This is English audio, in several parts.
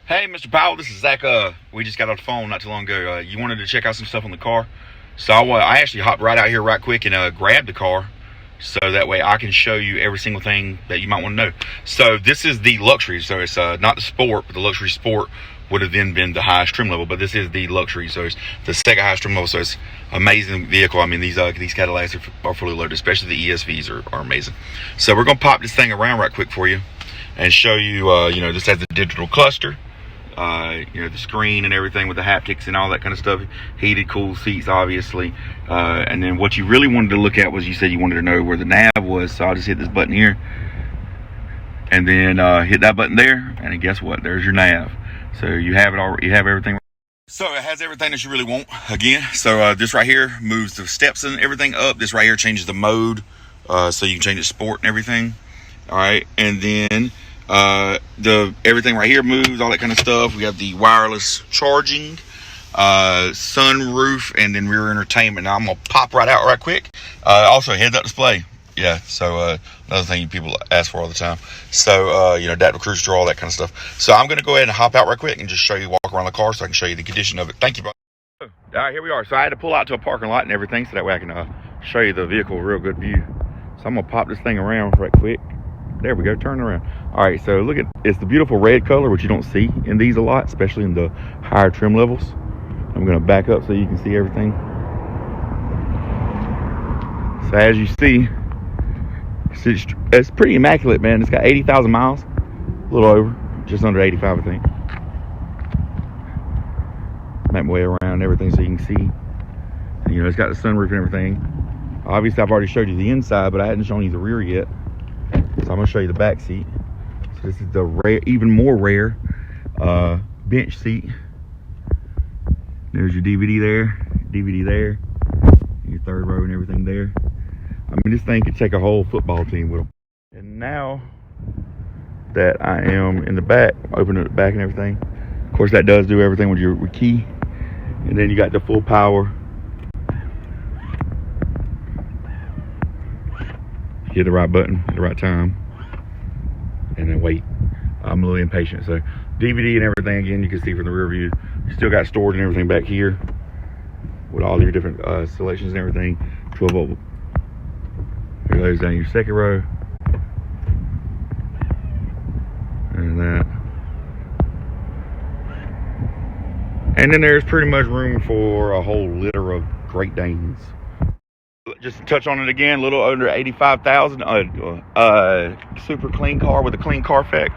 Hey, Mr. Powell, this is Zach. We just got off the phone not too long ago. You wanted to check out some stuff on the car. So I actually hopped right out here right quick and grabbed the car so that way I can show you every single thing that you might want to know. So this is the luxury. So it's not the sport, but the luxury sport would have then been the highest trim level. But this is the luxury. So it's the second highest trim level. So it's amazing vehicle. I mean, these Cadillacs are fully loaded, especially the ESVs are amazing. So we're going to pop this thing around right quick for you and show you, this has the digital cluster. The screen and everything with the haptics and all that kind of stuff, heated, cool seats, obviously. And then what you really wanted to look at was, you said you wanted to know where the nav was, so I'll just hit this button here and then hit that button there, and guess what? There's your nav. So you have it all. You have everything. So it has everything that you really want. Again, so this right here moves the steps and everything up. This right here changes the mode, so you can change it sport and everything. All right, and then everything right here moves, all that kind of stuff. We have the wireless charging, sunroof, and then rear entertainment. Now I'm gonna pop right out right quick. Also heads-up display. Yeah, so another thing people ask for all the time. So adaptive cruise control, all that kind of stuff. So I'm gonna go ahead and hop out right quick and just show you, walk around the car so I can show you the condition of it. Thank you, bro. All right, here we are. So I had to pull out to a parking lot and everything so that way I can show you the vehicle real good view. So I'm gonna pop this thing around right quick. There we go, turn around. All right, so look at, it's the beautiful red color, which you don't see in these a lot, especially in the higher trim levels. I'm gonna back up so you can see everything. So as you see, it's pretty immaculate, man. It's got 80,000 miles, a little over, just under 85, I think. Make my way around everything so you can see. And, it's got the sunroof and everything. Obviously, I've already showed you the inside, but I hadn't shown you the rear yet. So I'm going to show you the back seat. So this is the rare, even more rare bench seat. There's your DVD there, your third row and everything there. I mean, this thing could take a whole football team with them. And now that I am in the back, open the back and everything. Of course, that does do everything with your key. And then you got the full power. Hit the right button at the right time, and then wait. I'm a little impatient. So DVD and everything, again, you can see from the rear view. You still got storage and everything back here with all your different selections and everything. 12 volt. Here goes down your second row, and that. And then there's pretty much room for a whole litter of Great Danes. Just to touch on it again, a little under 85,000. Super clean car with a clean Carfax.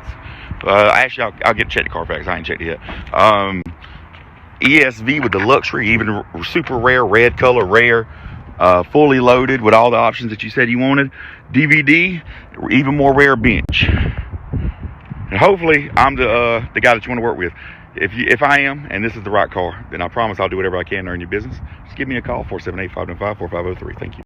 Actually, I'll get check the Carfax. I ain't checked it yet. ESV with the luxury, even super rare, red color, rare, fully loaded with all the options that you said you wanted. DVD, even more rare bench. And hopefully, I'm the guy that you want to work with. If I am, and this is the right car, then I promise I'll do whatever I can to earn your business. Just give me a call, 478-595-4503. Thank you.